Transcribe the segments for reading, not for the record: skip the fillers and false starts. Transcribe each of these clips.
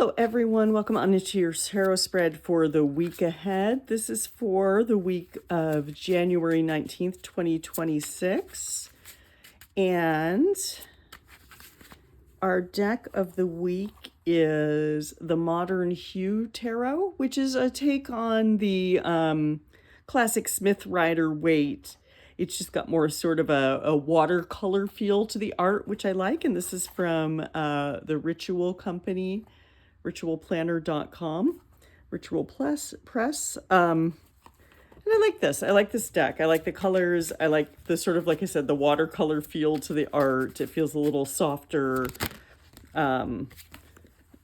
Hello, everyone. Welcome on into your tarot spread for the week ahead. This is for the week of January 19th, 2026. And our deck of the week is the Modern Hue Tarot, which is a take on the classic Smith Rider-Waite. It's just got more sort of a watercolor feel to the art, which I like. And this is from the Ritual Company, ritualplanner.com, Ritual Press. And I like this. I like this deck. I like the colors. I like the sort of, like I said, the watercolor feel to the art. It feels a little softer. And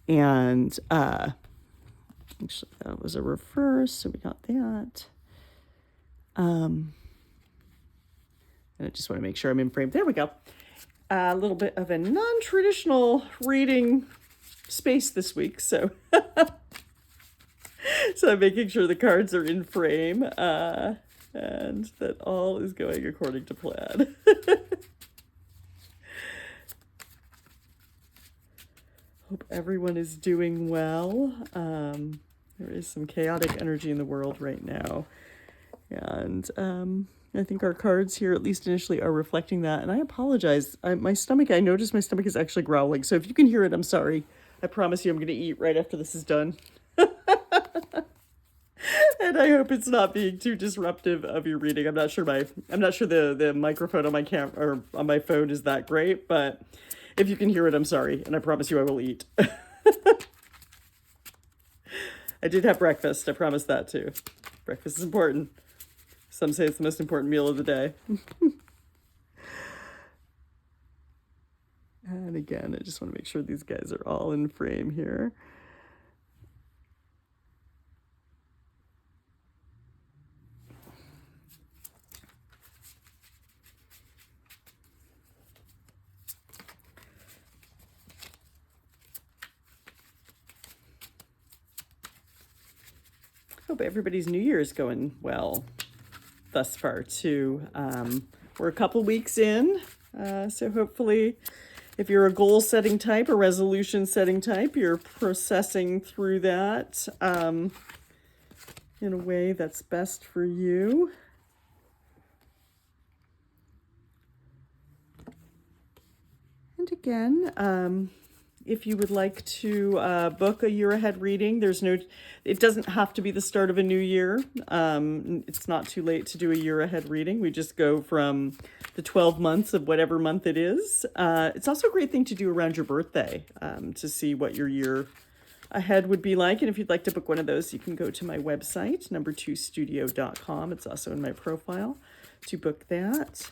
actually, that was a reverse, so we got that. And I just want to make sure I'm in frame. There we go. A little bit of a non-traditional reading space this week, so so I'm making sure the cards are in frame and that all is going according to plan. Hope everyone is doing well. There is some chaotic energy in the world right now, and I think our cards here, at least initially, are reflecting that. And I apologize. I noticed my stomach is actually growling. So if you can hear it, I'm sorry. I promise you I'm going to eat right after this is done. And I hope it's not being too disruptive of your reading. I'm not sure the microphone on my or on my phone is that great, but if you can hear it, I'm sorry. And I promise you I will eat. I did have breakfast. I promise that too. Breakfast is important. Some say it's the most important meal of the day. And again, I just want to make sure these guys are all in frame here. Hope everybody's New Year is going well thus far too. We're a couple weeks in, so hopefully if you're a goal setting type, a resolution setting type, you're processing through that in a way that's best for you. And again, if you would like to book a year ahead reading, it doesn't have to be the start of a new year. It's not too late to do a year ahead reading. We just go from the 12 months of whatever month it is. It's also a great thing to do around your birthday to see what your year ahead would be like. And if you'd like to book one of those, you can go to my website, number2studio.com. It's also in my profile to book that.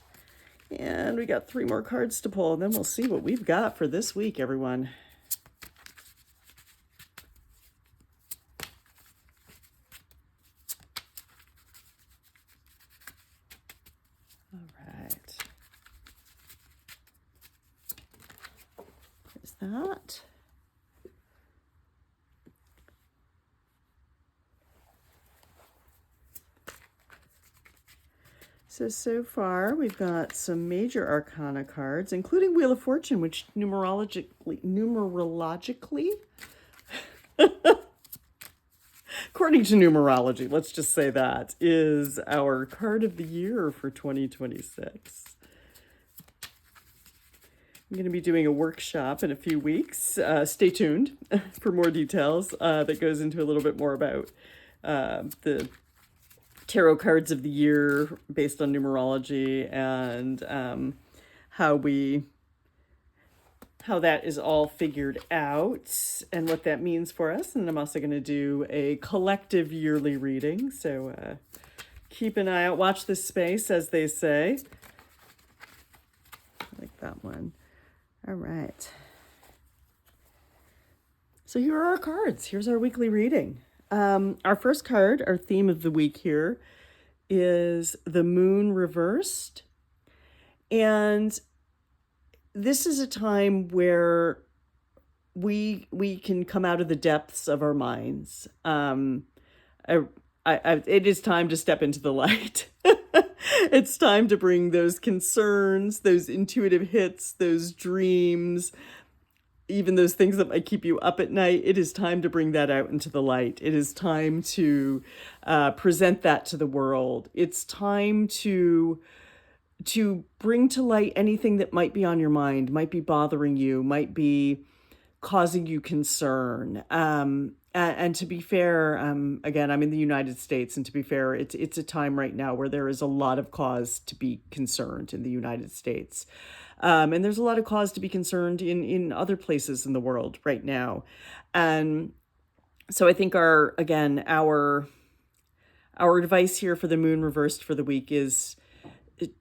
And we got 3 more cards to pull, and then we'll see what we've got for this week, everyone. All right. There's that. So far, we've got some major arcana cards, including Wheel of Fortune, which numerologically, according to numerology, let's just say that, is our card of the year for 2026. I'm going to be doing a workshop in a few weeks. Stay tuned for more details that goes into a little bit more about the tarot cards of the year based on numerology and how that is all figured out and what that means for us. And I'm also going to do a collective yearly reading. So keep an eye out. Watch this space, as they say. I like that one. All right. So here are our cards. Here's our weekly reading. Our first card, our theme of the week here, is the Moon reversed. And this is a time where we can come out of the depths of our minds. It is time to step into the light. It's time to bring those concerns, those intuitive hits, those dreams, even those things that might keep you up at night, it is time to bring that out into the light. It is time to present that to the world. It's time to bring to light anything that might be on your mind, might be bothering you, might be causing you concern. And to be fair, again, I'm in the United States, and to be fair, it's a time right now where there is a lot of cause to be concerned in the United States. And there's a lot of cause to be concerned in other places in the world right now. And so I think our advice here for the moon reversed for the week is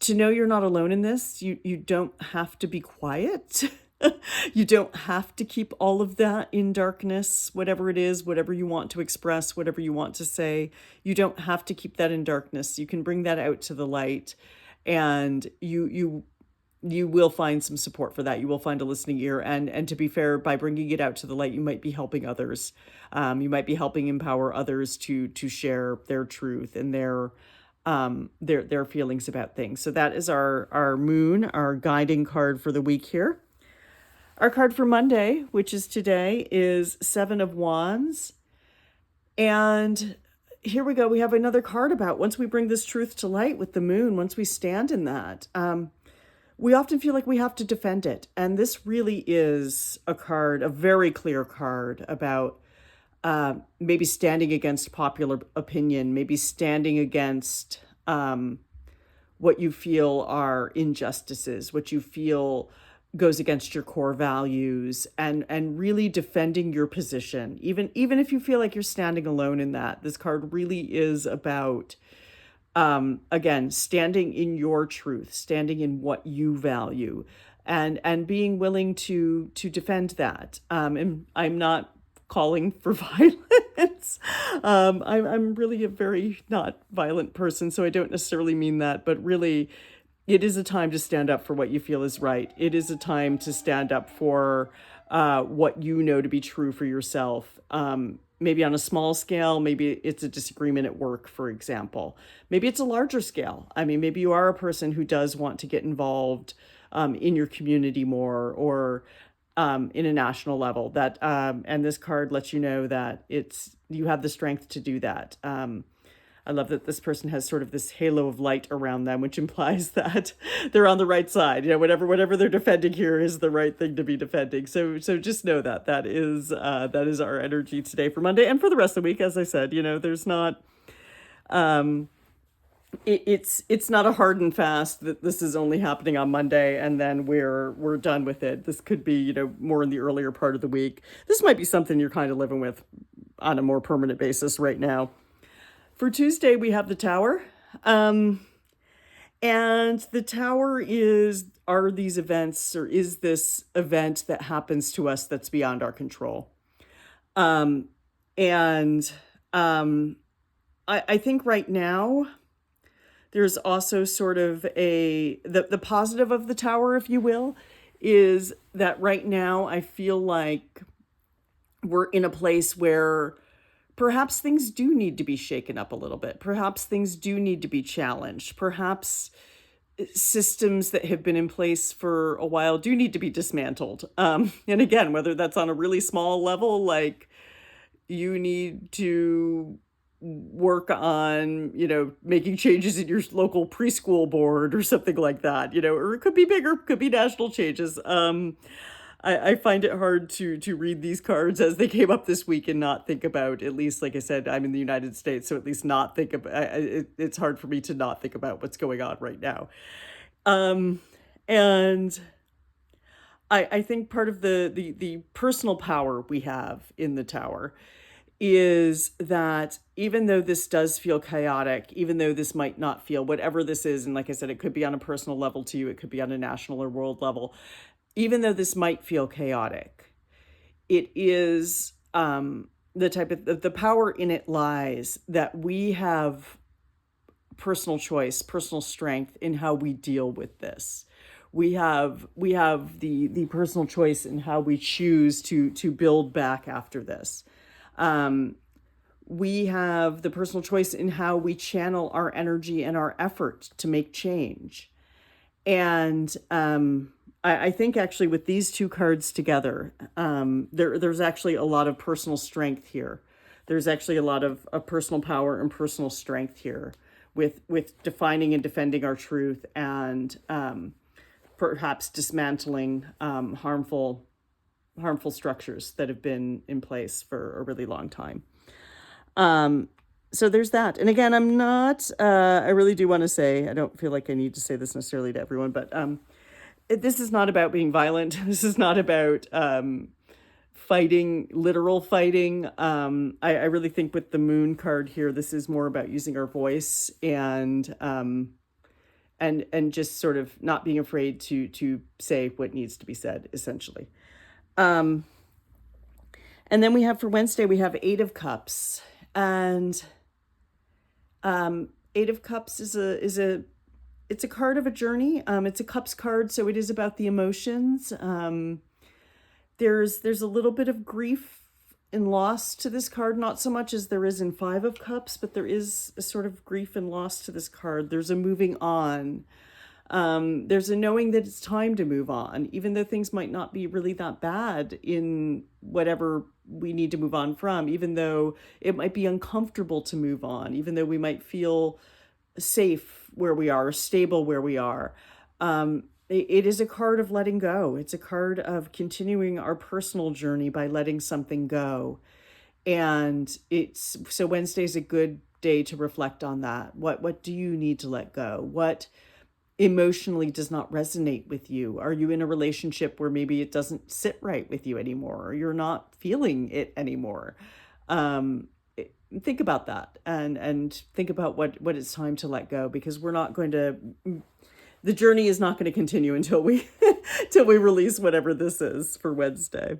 to know you're not alone in this. You don't have to be quiet. You don't have to keep all of that in darkness, whatever it is, whatever you want to express, whatever you want to say. You don't have to keep that in darkness. You can bring that out to the light, and you will find some support for that. You will find a listening ear. And to be fair, by bringing it out to the light, you might be helping others. You might be helping empower others to share their truth and their feelings about things. So that is our moon, our guiding card for the week here. Our card for Monday, which is today, is Seven of Wands. And here we go. We have another card about once we bring this truth to light with the moon, once we stand in that, we often feel like we have to defend it. And this really is a very clear card about maybe standing against popular opinion, maybe standing against what you feel are injustices, what you feel goes against your core values, and really defending your position. Even if you feel like you're standing alone in that, this card really is about, again, standing in your truth, standing in what you value, and being willing to defend that. And I'm not calling for violence. I'm really a very not violent person, so I don't necessarily mean that, but really, it is a time to stand up for what you feel is right. It is a time to stand up for what you know to be true for yourself. Maybe on a small scale, maybe it's a disagreement at work, for example. Maybe it's a larger scale. I mean, maybe you are a person who does want to get involved in your community more, or in a national level. And this card lets you know that you have the strength to do that. I love that this person has sort of this halo of light around them, which implies that they're on the right side. You know, whatever they're defending here is the right thing to be defending. So just know that is our energy today for Monday and for the rest of the week. As I said, there's not, it's not a hard and fast that this is only happening on Monday and then we're done with it. This could be, more in the earlier part of the week. This might be something you're kind of living with on a more permanent basis right now. For Tuesday, we have the Tower. And the Tower are these events, or is this event that happens to us that's beyond our control? I think right now, there's also sort of the positive of the Tower, if you will, is that right now I feel like we're in a place where perhaps things do need to be shaken up a little bit. Perhaps things do need to be challenged. Perhaps systems that have been in place for a while do need to be dismantled. And again, whether that's on a really small level, like you need to work on, making changes in your local preschool board or something like that, or it could be bigger, could be national changes. I find it hard to read these cards as they came up this week and not think about, at least, like I said, I'm in the United States, so at least not think about, it's hard for me to not think about what's going on right now. And I think part of the personal power we have in the Tower is that even though this does feel chaotic, even though this might not feel, whatever this is, and like I said, it could be on a personal level to you, it could be on a national or world level, even though this might feel chaotic, it is the type of, the power in it lies that we have personal choice, personal strength in how we deal with this. We have the personal choice in how we choose to build back after this. We have the personal choice in how we channel our energy and our effort to make change. And I think actually with these two cards together, there's actually a lot of personal strength here. There's actually a lot of personal power and personal strength here with defining and defending our truth and perhaps dismantling harmful structures that have been in place for a really long time. So there's that. And again, I'm not, I really do want to say, I don't feel like I need to say this necessarily to everyone, but this is not about being violent. This is not about fighting, literal fighting. I really think with the moon card here, this is more about using our voice and just sort of not being afraid to say what needs to be said, essentially. And then we have for Wednesday, we have Eight of Cups. And Eight of Cups is it's a card of a journey. It's a cups card, so it is about the emotions. There's a little bit of grief and loss to this card, not so much as there is in Five of Cups, but there is a sort of grief and loss to this card. There's a moving on. There's a knowing that it's time to move on, even though things might not be really that bad in whatever we need to move on from, even though it might be uncomfortable to move on, even though we might feel safe where we are, stable where we are. It is a card of letting go. It's a card of continuing our personal journey by letting something go. And so Wednesday's a good day to reflect on that. What do you need to let go? What emotionally does not resonate with you? Are you in a relationship where maybe it doesn't sit right with you anymore, or you're not feeling it anymore? Think about that and think about what it's time to let go, because the journey is not going to continue until we till we release whatever this is for Wednesday.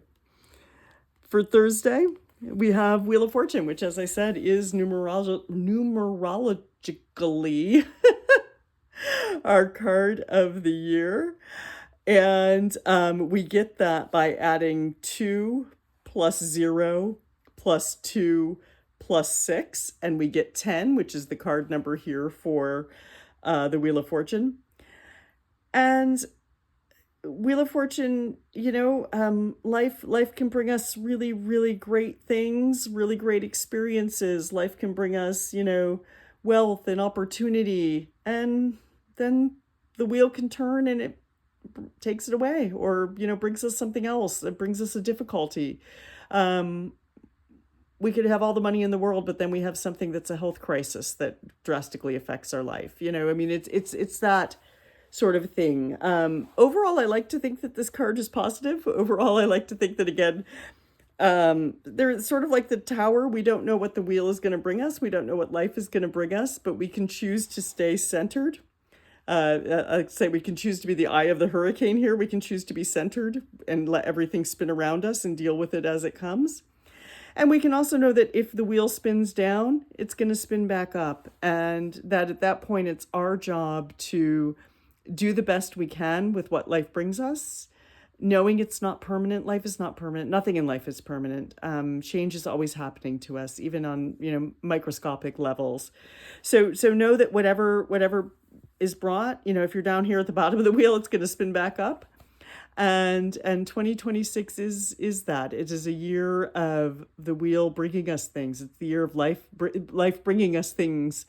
For Thursday, we have Wheel of Fortune, which, as I said, is numerologically our card of the year. And we get that by adding 2 plus 0 plus 2 plus 6, and we get 10, which is the card number here for the Wheel of Fortune. And Wheel of Fortune, life can bring us really, really great things, really great experiences. Life can bring us, wealth and opportunity, and then the wheel can turn and it takes it away, or, brings us something else. It brings us a difficulty. We could have all the money in the world, but then we have something that's a health crisis that drastically affects our life. It's that sort of thing. Overall, I like to think that this card is positive. Overall, I like to think that, again, they're sort of like the Tower. We don't know what the wheel is going to bring us. We don't know what life is going to bring us, but we can choose to stay centered. I'd say we can choose to be the eye of the hurricane here. We can choose to be centered and let everything spin around us and deal with it as it comes. And we can also know that if the wheel spins down, it's going to spin back up. And that at that point, it's our job to do the best we can with what life brings us, knowing it's not permanent. Life is not permanent. Nothing in life is permanent. Change is always happening to us, even on, microscopic levels. So know that whatever is brought, if you're down here at the bottom of the wheel, it's going to spin back up. And 2026 is that. It is a year of the wheel bringing us things. It's the year of life bringing us things.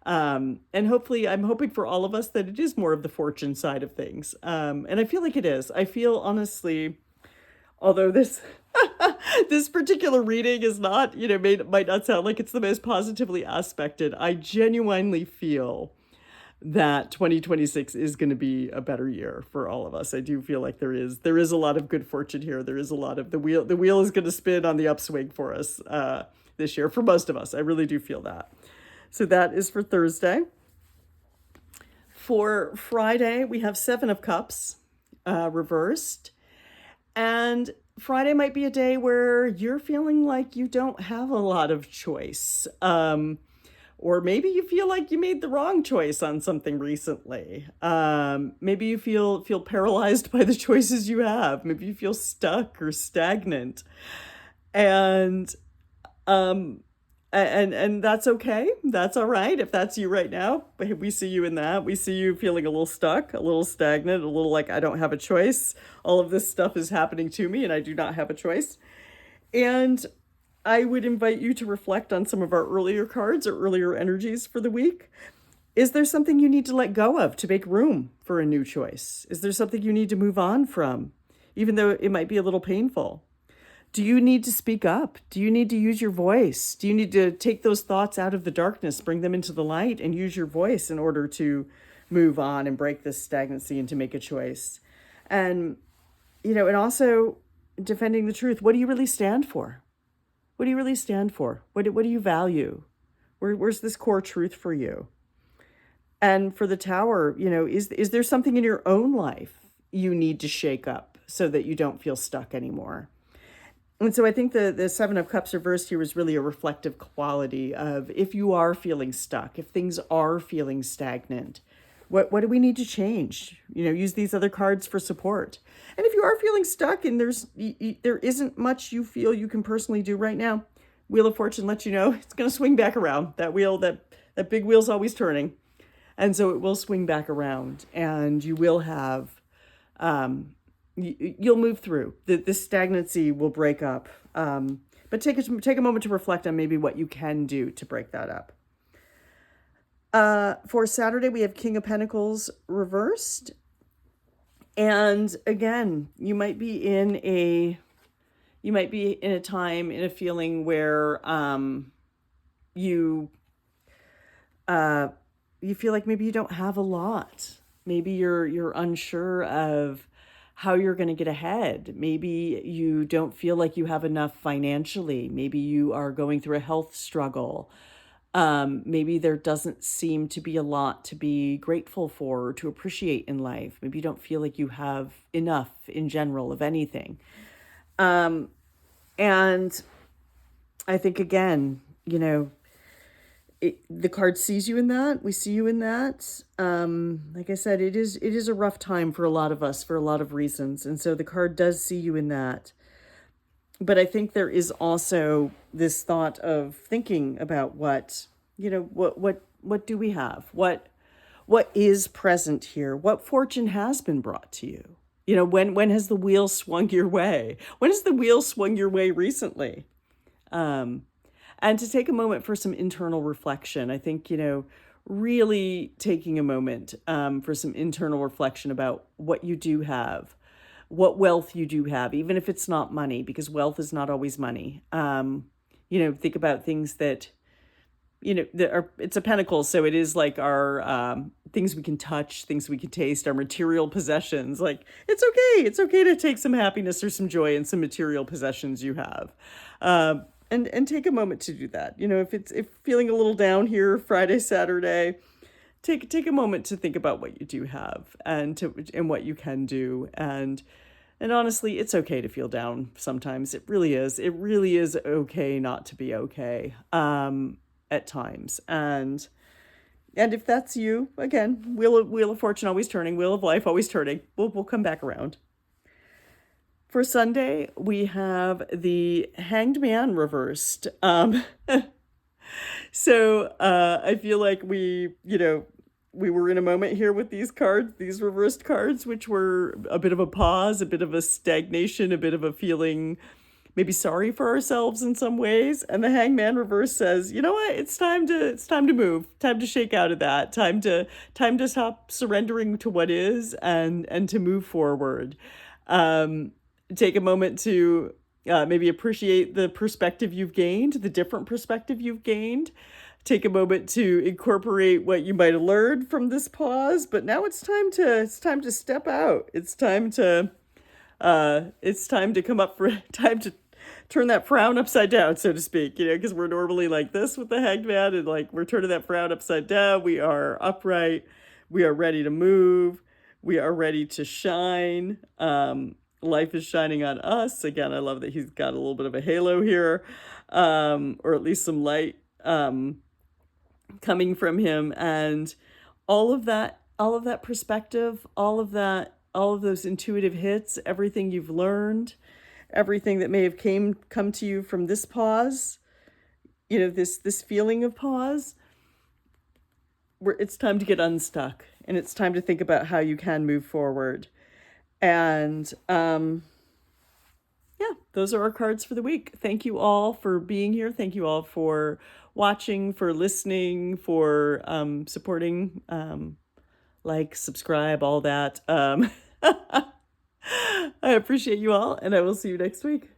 And hopefully, I'm hoping for all of us that it is more of the fortune side of things. And I feel like it is. I feel, honestly, although this this particular reading is not, might not sound like it's the most positively aspected, I genuinely feel that 2026 is going to be a better year for all of us. I do feel like there is a lot of good fortune here. There is a lot of the wheel is going to spin on the upswing for us this year, for most of us. I really do feel that. So that is for Thursday. For Friday, we have Seven of Cups reversed. And Friday might be a day where you're feeling like you don't have a lot of choice. Or maybe you feel like you made the wrong choice on something recently. Maybe you feel paralyzed by the choices you have. Maybe you feel stuck or stagnant. And And that's okay. That's all right. If that's you right now, we see you in that. We see you feeling a little stuck, a little stagnant, a little like I don't have a choice. All of this stuff is happening to me and I do not have a choice. And I would invite you to reflect on some of our earlier cards or earlier energies for the week. Is there something you need to let go of to make room for a new choice? Is there something you need to move on from, even though it might be a little painful? Do you need to speak up? Do you need to use your voice? Do you need to take those thoughts out of the darkness, bring them into the light, and use your voice in order to move on and break this stagnancy and to make a choice? And, and also defending the truth. What do you really stand for? What do you really stand for? What do you value? Where's this core truth for you? And for the Tower, is there something in your own life you need to shake up so that you don't feel stuck anymore? And so I think the Seven of Cups reversed here is really a reflective quality of if you are feeling stuck, if things are feeling stagnant, what do we need to change? Use these other cards for support. And if you are feeling stuck and there isn't much you feel you can personally do right now, Wheel of Fortune lets you know it's going to swing back around. That wheel, that big wheel's always turning. And so it will swing back around and you will have... you'll move through. This stagnancy will break up. But take a moment to reflect on maybe what you can do to break that up. For Saturday, we have King of Pentacles reversed. And again, you might be in a time, in a feeling where you feel like maybe you don't have a lot. Maybe you're unsure of how you're going to get ahead. Maybe you don't feel like you have enough financially. Maybe you are going through a health struggle. Maybe there doesn't seem to be a lot to be grateful for or to appreciate in life. Maybe you don't feel like you have enough in general of anything. And I think, again, the card sees you in that. We see you in that. Like I said, it is a rough time for a lot of us for a lot of reasons. And so the card does see you in that. But I think there is also this thought of thinking about what do we have? What is present here? What fortune has been brought to you? When has the wheel swung your way? When has the wheel swung your way recently? And to take a moment for some internal reflection. I think, really taking a moment for some internal reflection about what you do have, what wealth you do have, even if it's not money, because wealth is not always money. Think about things that, it's a pentacle. So it is like our things we can touch, things we can taste, our material possessions. Like, it's okay. It's okay to take some happiness or some joy in some material possessions you have. And take a moment to do that. If feeling a little down here Friday, Saturday, take a moment to think about what you do have and what you can do. And honestly, it's okay to feel down sometimes. It really is. It really is okay not to be okay at times. And if that's you, again, Wheel of Fortune always turning, Wheel of Life always turning. We'll come back around. For Sunday, we have the Hanged Man reversed. So I feel like we were in a moment here with these cards, these reversed cards, which were a bit of a pause, a bit of a stagnation, a bit of a feeling maybe sorry for ourselves in some ways. And the Hanged Man reverse says, you know what? It's time to move, time to shake out of that, time to stop surrendering to what is and to move forward. Take a moment to maybe appreciate the perspective you've gained, the different perspective you've gained. Take a moment to incorporate what you might have learned from this pause. But now it's time to step out. It's time to come up for time to turn that frown upside down, so to speak. Because we're normally like this with the Hanged Man, and like we're turning that frown upside down. We are upright. We are ready to move. We are ready to shine. Life is shining on us. Again, I love that he's got a little bit of a halo here, or at least some light coming from him. And all of that perspective, all of those intuitive hits, everything you've learned, everything that may have come to you from this pause, you know, this feeling of pause, where it's time to get unstuck and it's time to think about how you can move forward. And yeah, those are our cards for the week. Thank you all for being here. Thank you all for watching, for listening, for supporting, like, subscribe, all that. I appreciate you all, and I will see you next week.